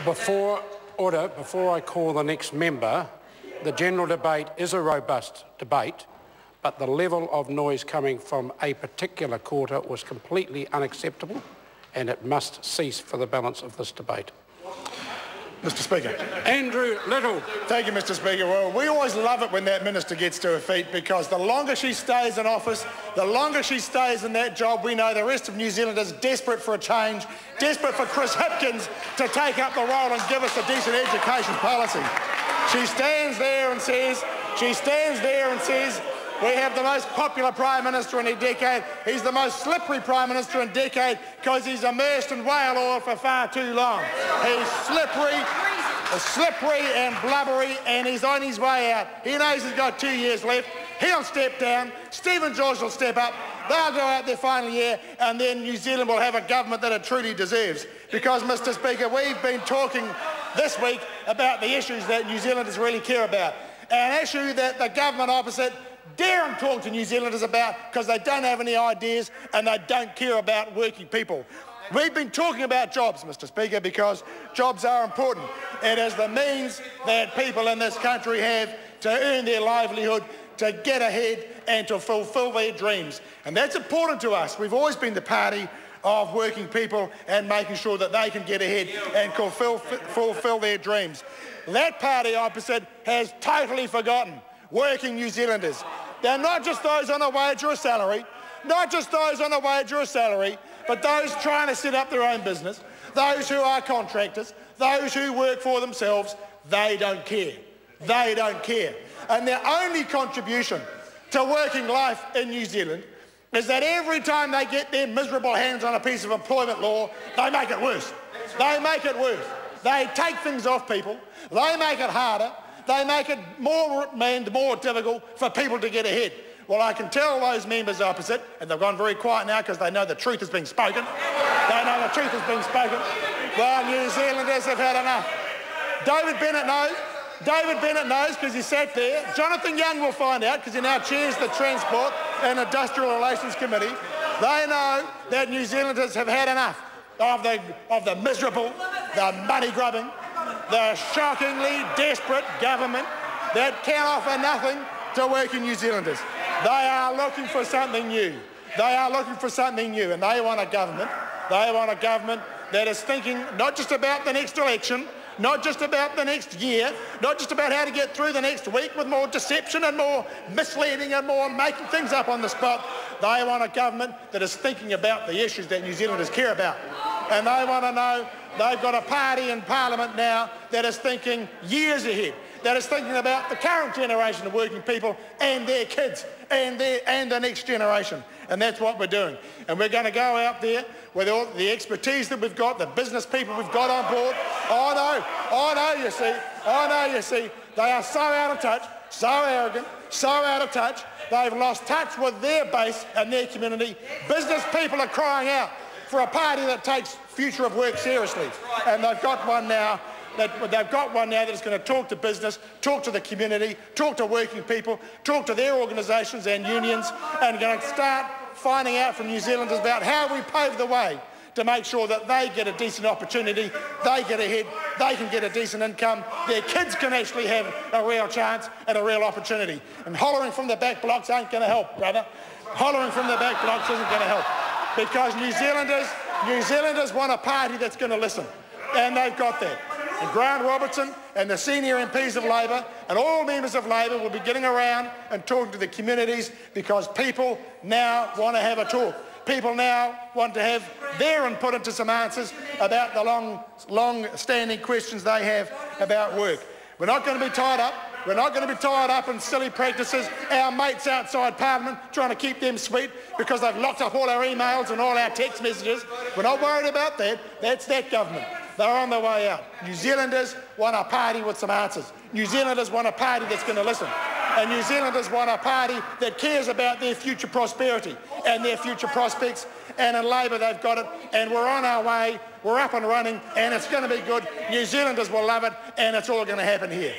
Before I call the next member, the general debate is a robust debate, but the level of noise coming from a particular quarter was completely unacceptable, and it must cease for the balance of this debate. Mr Speaker. Andrew Little. Thank you, Mr Speaker. Well, we always love it when that minister gets to her feet, because the longer she stays in office, the longer she stays in that job, we know the rest of New Zealand is desperate for a change, desperate for Chris Hipkins to take up the role and give us a decent education policy. She stands there and says, we have the most popular Prime Minister in a decade. He's the most slippery Prime Minister in a decade because he's immersed in whale oil for far too long. He's slippery and blubbery, and he's on his way out. He knows he's got 2 years left. He'll step down. Stephen George will step up. They'll go out their final year, and then New Zealand will have a government that it truly deserves. Because, Mr Speaker, we've been talking this week about the issues that New Zealanders really care about. An issue that the government opposite daren't talk to New Zealanders about because they don't have any ideas and they don't care about working people. We've been talking about jobs, Mr Speaker, because jobs are important. It is the means that people in this country have to earn their livelihood, to get ahead and to fulfil their dreams. And that's important to us. We've always been the party of working people and making sure that they can get ahead and fulfil their dreams. That party opposite has totally forgotten working New Zealanders. They're not just those on a wage or a salary, but those trying to set up their own business, those who are contractors, those who work for themselves. They don't care. They don't care. And their only contribution to working life in New Zealand is that every time they get their miserable hands on a piece of employment law, they make it worse. They make it worse. They take things off people. They make it harder. They make it more difficult for people to get ahead. Well, I can tell those members opposite, and they've gone very quiet now because they know the truth has been spoken. They know the truth has been spoken. Well, New Zealanders have had enough. David Bennett knows because he sat there. Jonathan Young will find out because he now chairs the Transport and Industrial Relations Committee. They know that New Zealanders have had enough of the miserable, the money-grubbing, the shockingly desperate government that can offer nothing to working New Zealanders. They are looking for something new. They are looking for something new, and they want a government. They want a government that is thinking not just about the next election, not just about the next year, not just about how to get through the next week with more deception and more misleading and more making things up on the spot. They want a government that is thinking about the issues that New Zealanders care about. And they want to know they've got a party in Parliament now that is thinking years ahead, that is thinking about the current generation of working people and their kids and the next generation. And that's what we're doing. And we're going to go out there with all the expertise that we've got, the business people we've got on board. I know, you see, they are so out of touch, so arrogant, so out of touch. They've lost touch with their base and their community. Business people are crying out for a party that takes future of work seriously. And they've got one now that is going to talk to business, talk to the community, talk to working people, talk to their organisations and unions, and going to start finding out from New Zealanders about how we pave the way to make sure that they get a decent opportunity, they get ahead, they can get a decent income, their kids can actually have a real chance and a real opportunity. And hollering from the back blocks ain't going to help, brother. Hollering from the back blocks isn't going to help. Because New Zealanders want a party that's going to listen. And they've got that. And Grant Robertson and the senior MPs of Labor and all members of Labor will be getting around and talking to the communities, because people now want to have a talk. People now want to have their input into some answers about the long-standing questions they have about work. We're not going to be tied up. We're not going to be tied up in silly practices. Our mates outside Parliament trying to keep them sweet because they've locked up all our emails and all our text messages. We're not worried about that. That's that government. They're on their way out. New Zealanders want a party with some answers. New Zealanders want a party that's going to listen. And New Zealanders want a party that cares about their future prosperity and their future prospects. And in Labor, they've got it. And we're on our way. We're up and running. And it's going to be good. New Zealanders will love it. And it's all going to happen here.